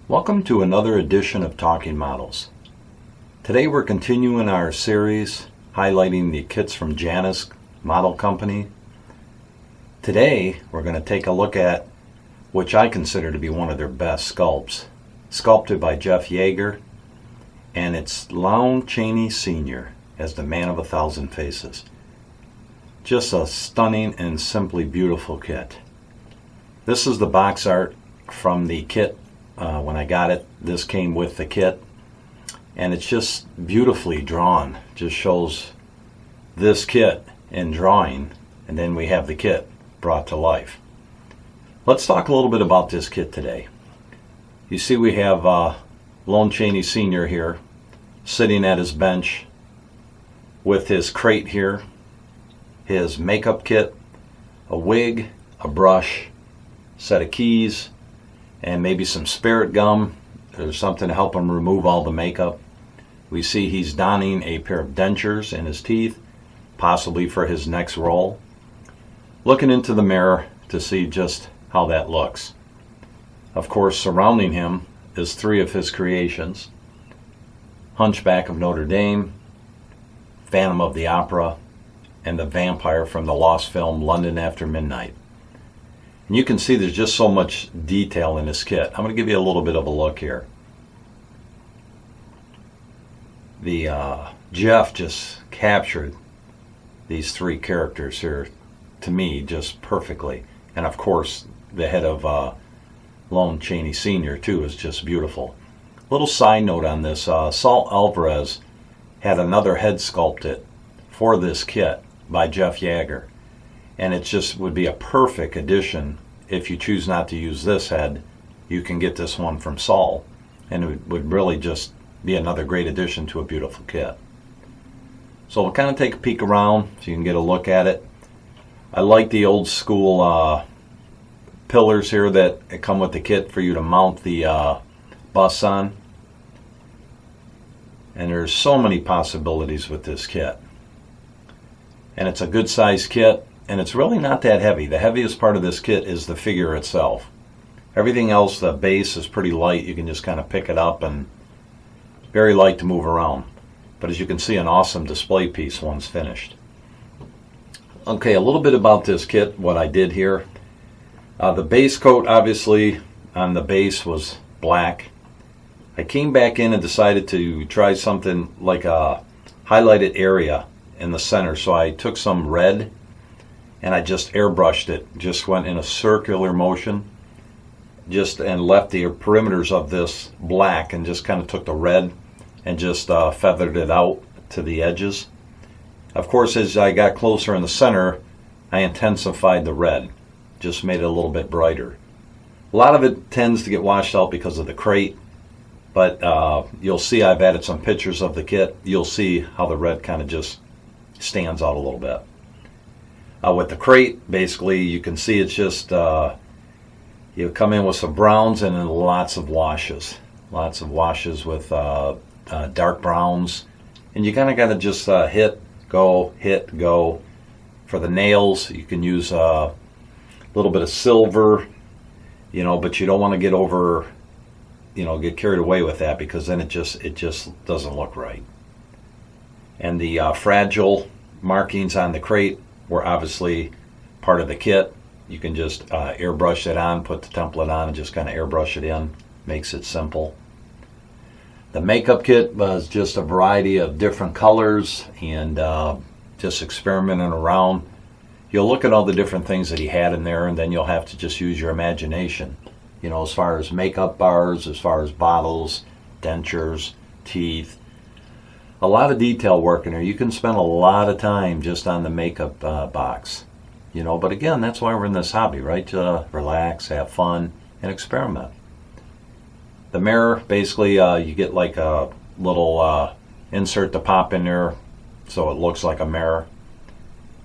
Welcome to another edition of Talking Models. Today we're continuing our series highlighting the kits from Janus Model Company. Today we're going to take a look at which I consider to be one of their best sculpts, sculpted by Yagher, and it's Chaney Sr. as the Man of 1,000 Faces. Just a stunning and simply beautiful kit. This is the box art from the kit. When I got it, this came with the kit, and it's just beautifully drawn. Just shows this kit in drawing, and then we have the kit brought to life. Let's talk a little bit about this kit today. You see we have Chaney Sr. here sitting at his bench with his crate here, his makeup kit, a wig, a brush, set of keys, and maybe some spirit gum or something to help him remove all the makeup. We see he's donning a pair of dentures in his teeth, possibly for his next role. Looking into the mirror to see just how that looks. Of course, surrounding him is three of his creations: Hunchback of Notre Dame, Phantom of the Opera, and the vampire from the lost film London After Midnight. And you can see there's just so much detail in this kit. I'm going to give you a little bit of a look here. Jeff just captured these three characters here, to me, just perfectly. And of course, the head of Chaney Sr. too is just beautiful. Little side note on this, Saul Alvarez had another head sculpted for this kit by Yagher. And it just would be a perfect addition. If you choose not to use this head, you can get this one from Saul, and it would really just be another great addition to a beautiful kit. So we'll kind of take a peek around so you can get a look at it. I like the old school pillars here that come with the kit for you to mount the bus on. And there's so many possibilities with this kit. And it's a good size kit. And it's really not that heavy. The heaviest part of this kit is the figure itself. Everything else, the base is pretty light. You can just kind of pick it up, and very light to move around. But as you can see, an awesome display piece once finished. Okay, a little bit about this kit, what I did here. The base coat, obviously, on the base was black. I came back in and decided to try something like a highlighted area in the center. So I took some red and I just airbrushed it, just went in a circular motion, and left the perimeters of this black, and just kind of took the red and just feathered it out to the edges. Of course, as I got closer in the center, I intensified the red, just made it a little bit brighter. A lot of it tends to get washed out because of the crate, but you'll see I've added some pictures of the kit. You'll see how the red kind of just stands out a little bit. With the crate, basically, you can see it's just, you come in with some browns and then lots of washes. Lots of washes with dark browns. And you kind of got to just hit, go. For the nails, you can use a little bit of silver, but you don't want to get over, get carried away with that, because then it just doesn't look right. And the fragile markings on the crate were obviously part of the kit. You can just airbrush it on, put the template on, and just kind of airbrush it in. Makes it simple. The makeup kit was just a variety of different colors, and just experimenting around. You'll look at all the different things that he had in there, and then you'll have to just use your imagination. As far as makeup bars, as far as bottles, dentures, teeth. A lot of detail work in here. You can spend a lot of time just on the makeup box. But again, that's why we're in this hobby, right? To relax, have fun, and experiment. The mirror, basically, you get like a little insert to pop in there so it looks like a mirror.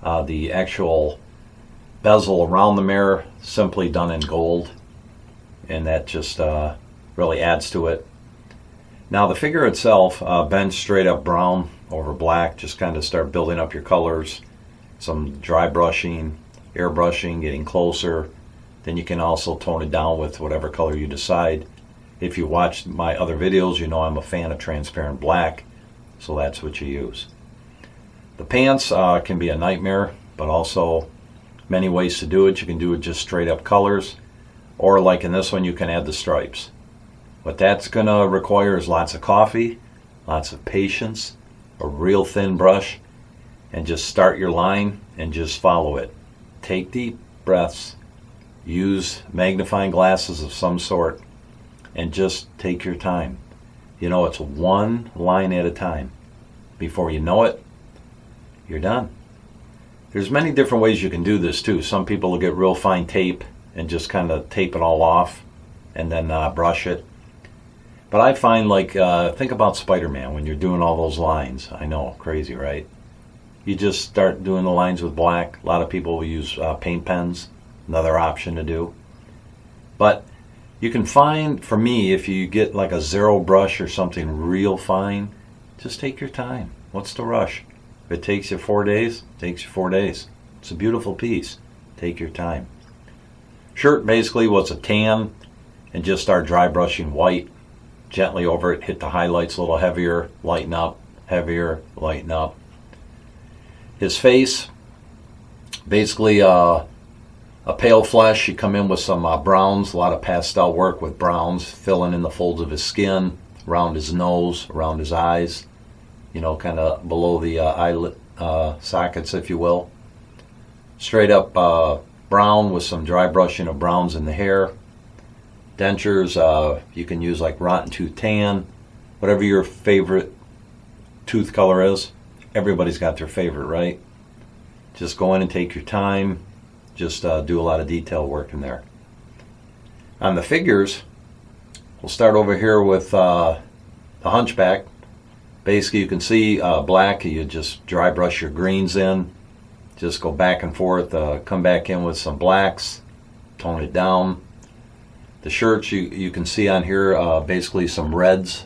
The actual bezel around the mirror, simply done in gold. And that just really adds to it. Now the figure itself, bent straight up brown over black. Just kind of start building up your colors. Some dry brushing, airbrushing, getting closer. Then you can also tone it down with whatever color you decide. If you watched my other videos, you know I'm a fan of transparent black, so that's what you use. The pants can be a nightmare, but also many ways to do it. You can do it just straight up colors, or like in this one, you can add the stripes. What that's going to require is lots of coffee, lots of patience, a real thin brush, and just start your line and just follow it. Take deep breaths, use magnifying glasses of some sort, and just take your time. You know, it's one line at a time. Before you know it, you're done. There's many different ways you can do this too. Some people will get real fine tape and just kind of tape it all off and then brush it. But I find, like, think about Spider-Man when you're doing all those lines. I know, crazy, right? You just start doing the lines with black. A lot of people will use paint pens, another option to do. But you can find, for me, if you get like a zero brush or something real fine, just take your time. What's the rush? If it takes you 4 days, it takes you 4 days. It's a beautiful piece. Take your time. Shirt basically was a tan, and just start dry brushing white gently over it. Hit the highlights a little heavier, lighten up, heavier, lighten up. His face, basically a pale flesh. You come in with some browns, a lot of pastel work with browns, filling in the folds of his skin, around his nose, around his eyes, you know, kind of below the eyelid sockets, if you will. Straight up brown with some dry brushing of browns in the hair. Dentures, you can use like rotten tooth tan, whatever your favorite tooth color is. Everybody's got their favorite, right? Just go in and take your time. Just do a lot of detail work in there. On the figures, we'll start over here with the Hunchback. Basically, you can see black. You just dry brush your greens in. Just go back and forth. Come back in with some blacks. Tone it down. The shirts, you can see on here basically some reds.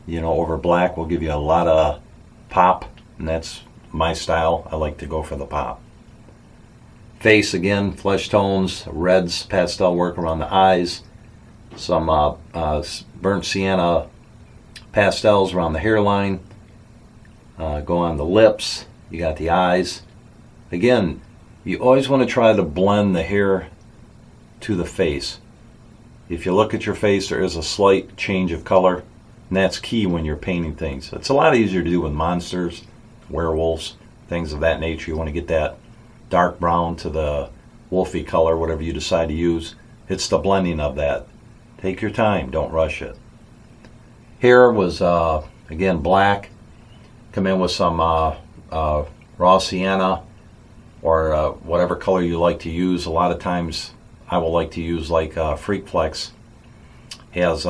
You know, over black will give you a lot of pop. And that's my style. I like to go for the pop. Face, again, flesh tones, reds, pastel work around the eyes, some burnt sienna pastels around the hairline, go on the lips, you got the eyes. Again, you always want to try to blend the hair to the face. If you look at your face, there is a slight change of color, and that's key when you're painting things. It's a lot easier to do with monsters, werewolves, things of that nature. You want to get that dark brown to the wolfy color, whatever you decide to use. It's the blending of that. Take your time, don't rush it. Hair was, again, black. Come in with some raw sienna or whatever color you like to use. A lot of times I will like to use like Freak Flex. Has,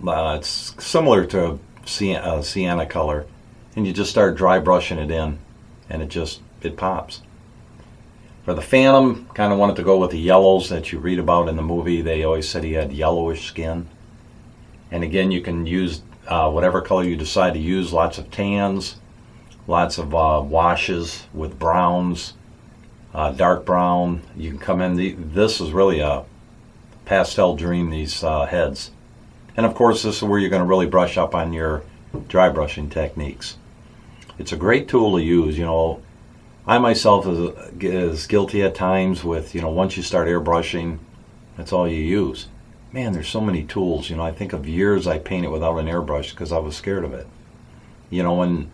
it's similar to sienna color. And you just start dry brushing it in, and it pops. For the Phantom, kind of wanted to go with the yellows that you read about in the movie. They always said he had yellowish skin. And again, you can use whatever color you decide to use. Lots of tans, lots of washes with browns, dark brown. You can come in. This is really a pastel dream, these heads. And of course, this is where you're going to really brush up on your dry brushing techniques. It's a great tool to use. You know, I myself is guilty at times with, you know, once you start airbrushing, that's all you use. Man, there's so many tools. You know, I think of years I painted without an airbrush because I was scared of it. You know, and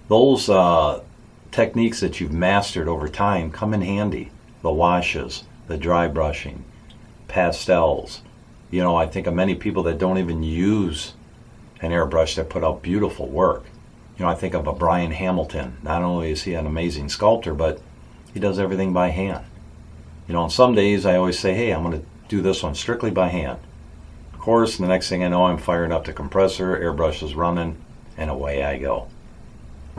those techniques that you've mastered over time come in handy. The washes, the dry brushing, pastels. You know, I think of many people that don't even use an airbrush that put out beautiful work. You know, I think of a Brian Hamilton. Not only is he an amazing sculptor, but he does everything by hand. You know, on some days I always say, hey, I'm going to do this one strictly by hand. Of course, the next thing I know, I'm firing up the compressor, airbrush is running, and away I go.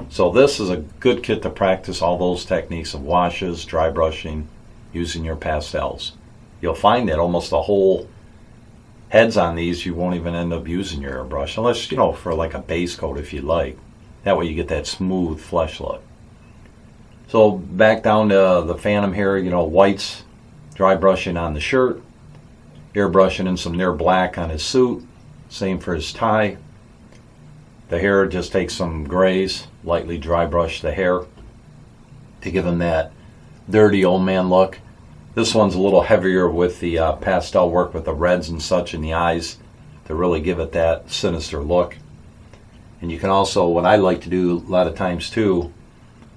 So this is a good kit to practice all those techniques of washes, dry brushing, using your pastels. You'll find that almost the whole heads on these, you won't even end up using your airbrush, unless, you know, for like a base coat if you like. That way you get that smooth flesh look. So back down to the Phantom here, you know, whites, dry brushing on the shirt. airbrushing in some near black on his suit. Same for his tie. The hair, just take some grays, lightly dry brush the hair to give him that dirty old man look. This one's a little heavier with the pastel work with the reds and such in the eyes to really give it that sinister look. And you can also, what I like to do a lot of times too,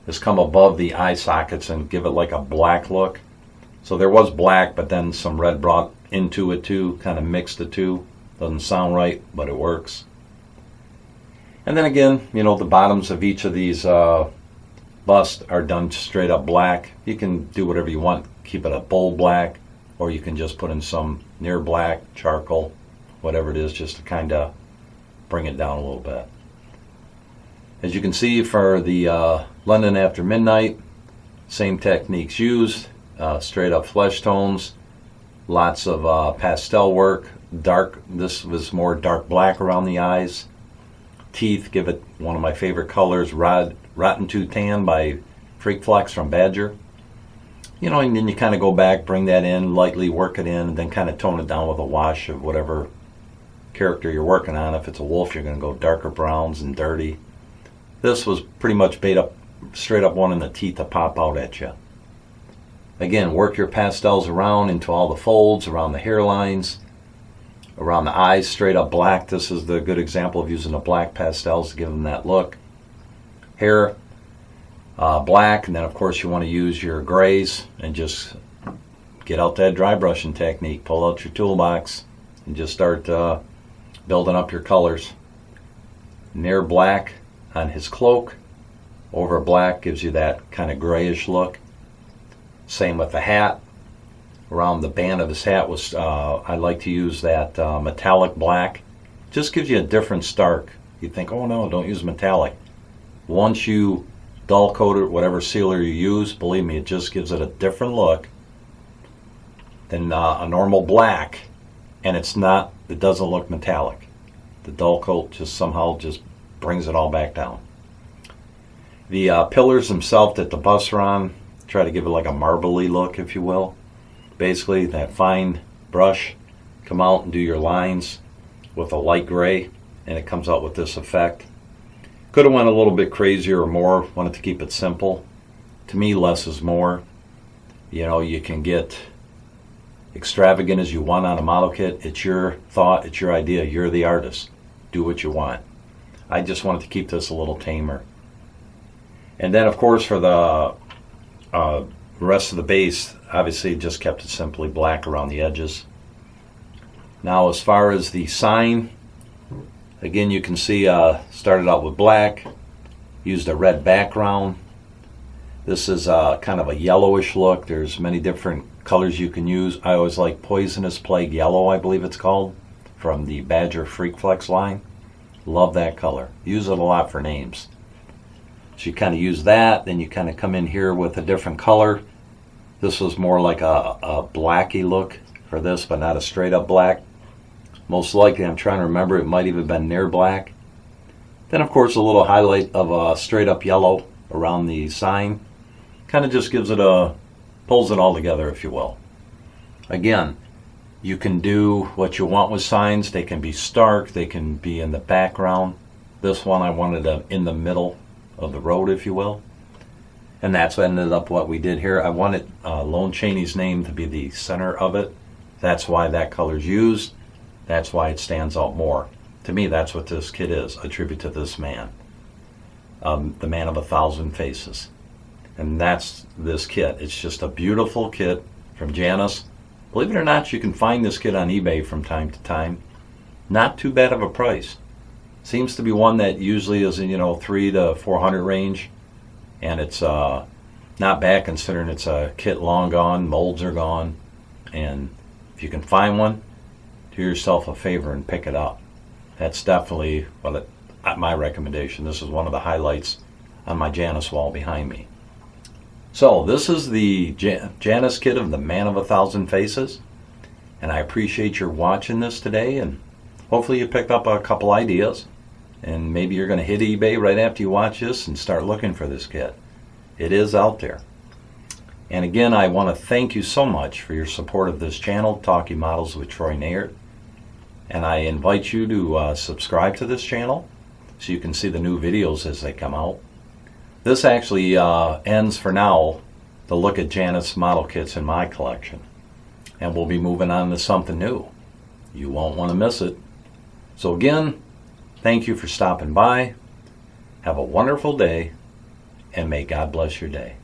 is come above the eye sockets and give it like a black look. So there was black, but then some red brought into it too, kind of mixed the two. Doesn't sound right, but it works. And then again, you know, the bottoms of each of these busts are done straight up black. You can do whatever you want. Keep it a bold black, or you can just put in some near black, charcoal, whatever it is, just to kind of bring it down a little bit. As you can see for the London After Midnight, same techniques used, straight up flesh tones, lots of pastel work, dark, this was more dark black around the eyes. Teeth, give it one of my favorite colors, Rotten Tooth Tan by Freak Flex from Badger. You know, and then you kind of go back, bring that in, lightly work it in, and then kind of tone it down with a wash of whatever character you're working on. If it's a wolf, you're going to go darker browns and dirty. This was pretty much straight up wanting the teeth to pop out at you. Again, work your pastels around into all the folds, around the hairlines, around the eyes, straight up black. This is the good example of using the black pastels to give them that look. Hair, black, and then of course you want to use your grays and just get out that dry brushing technique. Pull out your toolbox and just start building up your colors. Near black on his cloak, over black gives you that kind of grayish look. Same with the hat. Around the band of his hat was I like to use that metallic black. Just gives you a different start. You think, oh no, don't use metallic. Once you dull coat it, whatever sealer you use, believe me, it just gives it a different look than a normal black, and it doesn't look metallic. The dull coat just somehow just brings it all back down. The pillars themselves that the busts are on, try to give it like a marbly look, if you will. Basically, that fine brush, come out and do your lines with a light gray, and it comes out with this effect. Could have went a little bit crazier or more, wanted to keep it simple. To me, less is more. You know, you can get extravagant as you want on a model kit. It's your thought, it's your idea, you're the artist. Do what you want. I just wanted to keep this a little tamer. And then, of course, for the rest of the base, obviously just kept it simply black around the edges. Now, as far as the sign, again, you can see started out with black, used a red background. This is kind of a yellowish look. There's many different colors you can use. I always like Poisonous Plague Yellow, I believe it's called, from the Badger Freak Flex line. Love that color. Use it a lot for names. So you kind of use that, then you kind of come in here with a different color. This was more like a blacky look for this, but not a straight up black. Most likely, I'm trying to remember, it might even been near black. Then, of course, a little highlight of a straight up yellow around the sign. Kind of just gives it pulls it all together, if you will. Again, you can do what you want with signs. They can be stark, they can be in the background. This one I wanted in the middle of the road, if you will. And that's what ended up what we did here. I wanted Lone Chaney's name to be the center of it. That's why that color's used. That's why it stands out more. To me, that's what this kit is, a tribute to this man. The man of 1,000 faces. And that's this kit. It's just a beautiful kit from Janus. Believe it or not, you can find this kit on eBay from time to time. Not too bad of a price. Seems to be one that usually is in, $300 to $400 range. And it's not bad considering it's a kit long gone, molds are gone. And if you can find one, do yourself a favor and pick it up. That's definitely my recommendation. This is one of the highlights on my Janus wall behind me. So this is the Janus kit of the Man of 1,000 Faces. And I appreciate your watching this today. And hopefully you picked up a couple ideas. And maybe you're going to hit eBay right after you watch this and start looking for this kit. It is out there. And again, I want to thank you so much for your support of this channel, Talking Models with Troy Nayert. And I invite you to subscribe to this channel so you can see the new videos as they come out. This actually ends for now the look at Janus model kits in my collection. And we'll be moving on to something new. You won't want to miss it. So again, thank you for stopping by. Have a wonderful day, and may God bless your day.